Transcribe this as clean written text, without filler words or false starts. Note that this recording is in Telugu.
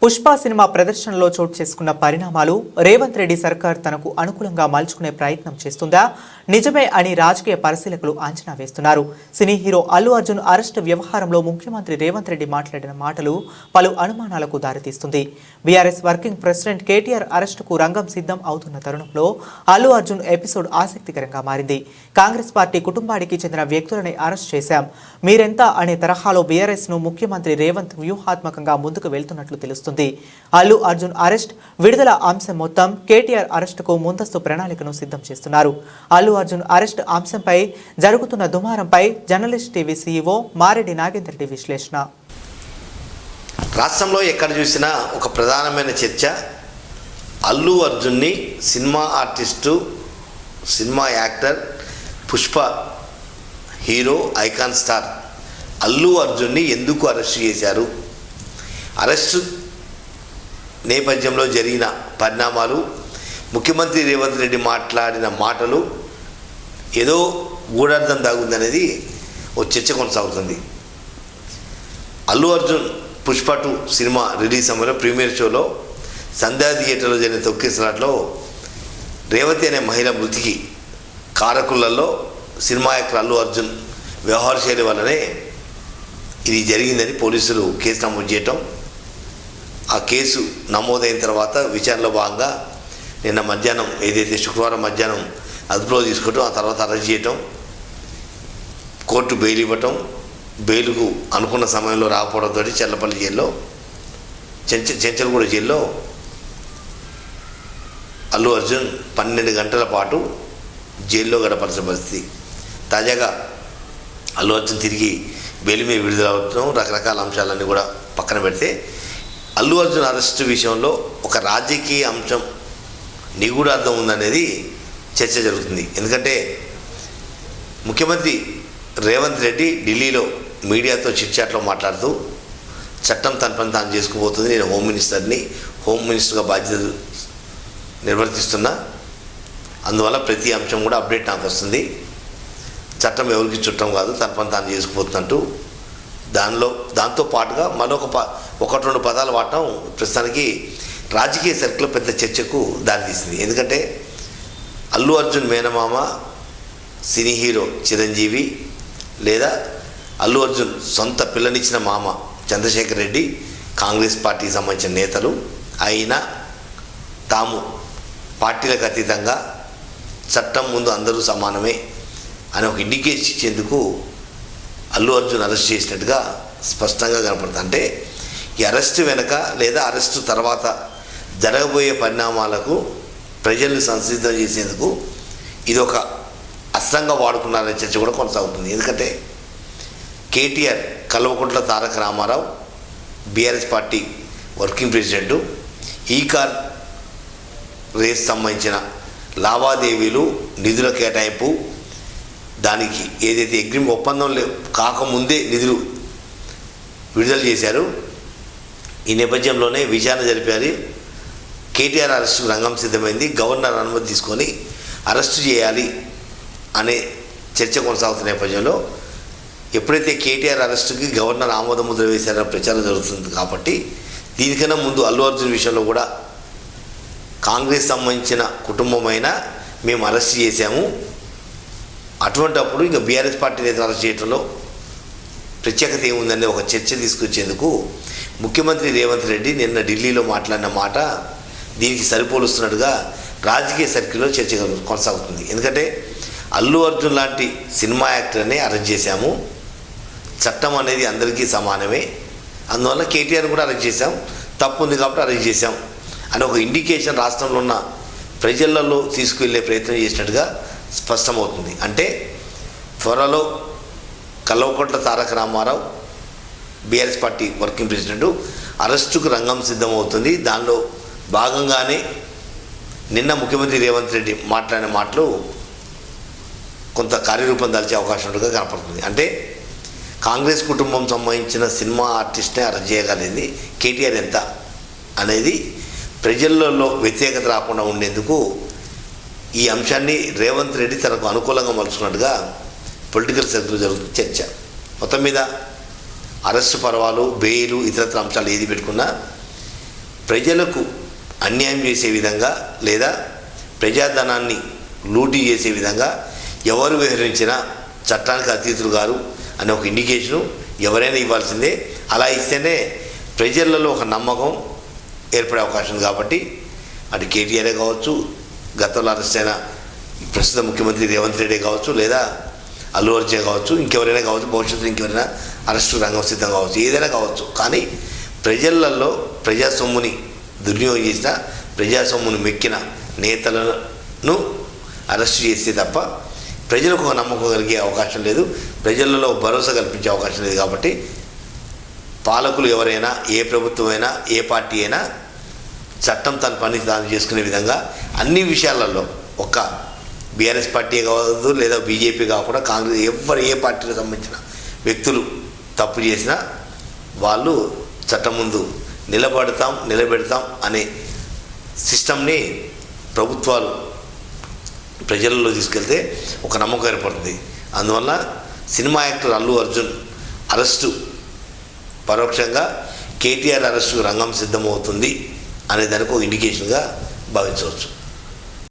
పుష్ప సినిమా ప్రదర్శనలో చోటు చేసుకున్న పరిణామాలు రేవంత్ రెడ్డి సర్కార్ తనకు అనుకూలంగా మలుచుకునే ప్రయత్నం చేస్తుందా నిజమే అని రాజకీయ పరిశీలకులు అంచనా వేస్తున్నారు. Cine hero Allu Arjun arrest వ్యవహారంలో ముఖ్యమంత్రి రేవంత్ రెడ్డి మాట్లాడిన మాటలు పలు అనుమానాలకు దారితీస్తుంది. బీఆర్ఎస్ వర్కింగ్ ప్రెసిడెంట్ కేటీఆర్ అరెస్టుకు రంగం సిద్ధం అవుతున్న తరుణంలో అల్లు అర్జున్ ఎపిసోడ్ ఆసక్తికరంగా మారింది. కాంగ్రెస్ పార్టీ కుటుంబానికి చెందిన వ్యక్తులని అరెస్ట్ చేశాం, మీరెంత అనే తరహాలో బీఆర్ఎస్ ను ముఖ్యమంత్రి రేవంత్ వ్యూహాత్మకంగా ముందుకు వెళ్తున్నట్లు తెలుస్తుంది. అల్లు అర్జున్ అరెస్ట్, విడుదల అంశం మొత్తం కేటీఆర్ అరెస్టుకు ముందస్తు ప్రణాళికను సిద్ధం చేస్తున్నారు. అల్లు అర్జున్ అరెస్ట్ అంశంపై జరుగుతున్న దుమారంపై journalist TV CEO Mareddy Nagender Reddy విశ్లేషణ. రాష్ట్రంలో ఎక్కడ చూసినా ఒక ప్రధానమైన చర్చ అల్లు అర్జున్ని cinema artist, cinema actor, Pushpa hero, icon star Allu అర్జున్ని ఎందుకు అరెస్ట్ చేశారు, అరెస్టు నేపథ్యంలో జరిగిన పరిణామాలు, ముఖ్యమంత్రి రేవంత్ రెడ్డి మాట్లాడిన మాటలు ఏదో గూఢార్థం దాగుందనేది ఓ చర్చ కొనసాగుతుంది. అల్లు అర్జున్ పుష్ప 2 సినిమా రిలీజ్ సమయంలో ప్రీమియర్ షోలో సంధ్యా థియేటర్లో జరిగిన తొక్కిసలాట్లో రేవతి అనే మహిళ మృతికి కారకులలో సినిమా యాక్టర్ అల్లు అర్జున్ వ్యవహార శైలి వల్లనే ఇది జరిగిందని పోలీసులు కేసు నమోదు చేయటం, ఆ కేసు నమోదైన తర్వాత విచారణలో భాగంగా నిన్న మధ్యాహ్నం ఏదైతే శుక్రవారం మధ్యాహ్నం అదుపులో తీసుకోవటం, ఆ తర్వాత అరెస్ట్ చేయటం, కోర్టు బెయిల్ ఇవ్వటం, బెయిల్కు అనుకున్న సమయంలో రాకపోవడంతో చెల్లపల్లి జైల్లో చెంచల్గూడ జైల్లో అల్లు అర్జున్ 12 గంటల పాటు జైల్లో గడపాల్సిన పరిస్థితి. తాజాగా అల్లు అర్జున్ తిరిగి బెయిల్ మీద విడుదల అవుతాం, రకరకాల అంశాలన్నీ కూడా పక్కన పెడితే అల్లు అర్జున్ అరెస్టు విషయంలో ఒక రాజకీయ అంశం నిగూఢార్థం ఉందనేది చర్చ జరుగుతుంది. ఎందుకంటే ముఖ్యమంత్రి రేవంత్ రెడ్డి ఢిల్లీలో మీడియాతో చిట్చాట్లో మాట్లాడుతూ చట్టం తన పని తాను చేసుకుపోతుంది, నేను హోమ్ మినిస్టర్గా బాధ్యతలు నిర్వర్తిస్తున్నా, అందువల్ల ప్రతి అంశం కూడా అప్డేట్ నాకు వస్తుంది, చట్టం ఎవరికి చుట్టం కాదు, తన పని తాను చేసుకుపోతున్నట్టు దాంతో పాటుగా మరొక 1-2 పదాలు వాడటం ప్రస్తుతానికి రాజకీయ సర్కిల్లో పెద్ద చర్చకు దారితీసింది. ఎందుకంటే అల్లు అర్జున్ మేనమామ సినీ హీరో చిరంజీవి లేదా అల్లు అర్జున్ సొంత పిల్లనిచ్చిన మామ చంద్రశేఖర్ రెడ్డి కాంగ్రెస్ పార్టీకి సంబంధించిన నేతలు అయినా తాము పార్టీలకు అతీతంగా చట్టం ముందు అందరూ సమానమే అని ఒక ఇండికేషన్ ఇచ్చేందుకు అల్లు అర్జున్ అరెస్ట్ చేసినట్టుగా స్పష్టంగా కనపడుతుంది. అంటే ఈ అరెస్టు వెనక లేదా అరెస్టు తర్వాత జరగబోయే పరిణామాలకు ప్రజల్ని సంసిద్ధం చేసేందుకు ఇది ఒక అస్త్రంగా వాడుకున్నారనే చర్చ కూడా కొనసాగుతుంది. ఎందుకంటే KTR, Kalvakuntla Taraka Ramarao BRS party working president, ఈ కార్ రేస్ సంబంధించిన లావాదేవీలు, నిధుల కేటాయింపు, దానికి ఏదైతే ఒప్పందం కాకముందే నిధులు విడుదల చేశారు. ఈ నేపథ్యంలోనే విచారణ జరిపారు. కేటీఆర్ అరెస్టుకు రంగం సిద్ధమైంది. గవర్నర్ అనుమతి తీసుకొని అరెస్టు చేయాలి అనే చర్చ కొనసాగుతున్న నేపథ్యంలో ఎప్పుడైతే కేటీఆర్ అరెస్టుకి గవర్నర్ ఆమోద ముద్ర వేశారన్న ప్రచారం జరుగుతుంది. కాబట్టి దీనికన్నా ముందు అల్లు అర్జున్ విషయంలో కూడా కాంగ్రెస్ సంబంధించిన కుటుంబమైనా మేము అరెస్ట్ చేశాము, అటువంటప్పుడు ఇంకా బీఆర్ఎస్ పార్టీ నేతలు అరెస్ట్ చేయడంలో ప్రత్యేకత ఏముందనే ఒక చర్చ తీసుకొచ్చేందుకు ముఖ్యమంత్రి రేవంత్ రెడ్డి నిన్న ఢిల్లీలో మాట్లాడిన మాట దీనికి సరిపోలుస్తున్నట్టుగా రాజకీయ సర్కిల్లో చర్చ కొనసాగుతుంది. ఎందుకంటే అల్లు అర్జున్ లాంటి సినిమా యాక్టర్నే అరెస్ట్ చేశాము, చట్టం అనేది అందరికీ సమానమే, అందువల్ల కేటీఆర్ కూడా అరెస్ట్ చేశాం, తప్పు ఉంది కాబట్టి అరెస్ట్ చేశాం అని ఒక ఇండికేషన్ రాష్ట్రంలో ఉన్న ప్రజలలో తీసుకువెళ్ళే ప్రయత్నం చేసినట్టుగా స్పష్టమవుతుంది. అంటే త్వరలో Kalvakuntla Taraka Ramarao BRS party working president అరెస్టుకు రంగం సిద్ధమవుతుంది. దానిలో భాగంగానే నిన్న ముఖ్యమంత్రి రేవంత్ రెడ్డి మాట్లాడిన మాటలు కొంత కార్యరూపం దాల్చే అవకాశం ఉన్నట్టుగా కనపడుతుంది. అంటే కాంగ్రెస్ కుటుంబం సంబంధించిన సినిమా ఆర్టిస్ట్నే అరెస్ట్ చేయగలిగింది కేటీఆర్ ఎంత అనేది ప్రజలలో వ్యతిరేకత రాకుండా ఉండేందుకు ఈ అంశాన్ని రేవంత్ రెడ్డి తనకు అనుకూలంగా మలుచుకున్నట్టుగా పొలిటికల్ సర్కిల్ జరుగుతుంది చర్చ. మొత్తం మీద అరెస్టు పర్వాలు, బెయిలు, ఇతరత్ర అంశాలు ఏది పెట్టుకున్నా ప్రజలకు అన్యాయం చేసే విధంగా లేదా ప్రజాధనాన్ని లూటీ చేసే విధంగా ఎవరు వ్యవహరించినా చట్టానికి అతీతులు గారు అనే ఒక ఇండికేషను ఎవరైనా ఇవ్వాల్సిందే. అలా ఇస్తేనే ప్రజలలో ఒక నమ్మకం ఏర్పడే అవకాశం ఉంది. కాబట్టి అటు కేటీఆర్ కావచ్చు, గతంలో అరెస్ట్ అయిన ప్రస్తుత ముఖ్యమంత్రి రేవంత్ రెడ్డి కావచ్చు, లేదా అల్లు అర్జున్ కావచ్చు, ఇంకెవరైనా కావచ్చు, భవిష్యత్తులో ఇంకెవరైనా అరెస్టు రంగం సిద్ధం కావచ్చు, ఏదైనా కావచ్చు. కానీ ప్రజలలో ప్రజాసొమ్ముని దుర్వినియోగం చేసిన, ప్రజాసొమ్మును మెక్కిన నేతలను అరెస్టు చేస్తే తప్ప ప్రజలకు ఒక నమ్మకం కలిగే అవకాశం లేదు, ప్రజలలో భరోసా కల్పించే అవకాశం లేదు. కాబట్టి పాలకులు ఎవరైనా, ఏ ప్రభుత్వమైనా, ఏ పార్టీ అయినా చట్టం తన పని తాను చేసుకునే విధంగా అన్ని విషయాలలో ఒక్క బీఆర్ఎస్ పార్టీ కావద్దు, లేదా బీజేపీ కాకుండా కాంగ్రెస్, ఎవరు ఏ పార్టీకి సంబంధించిన వ్యక్తులు తప్పు చేసినా వాళ్ళు చట్టం ముందు నిలబెడతాం అనే సిస్టమ్ని ప్రభుత్వాలు ప్రజలలో తీసుకెళ్తే ఒక నమ్మకం ఏర్పడుతుంది. అందువల్ల cinema actor Allu Arjun arrest పరోక్షంగా కేటీఆర్ అరెస్టు రంగం సిద్ధమవుతుంది అనే దానికి ఒక ఇండికేషన్గా భావించవచ్చు.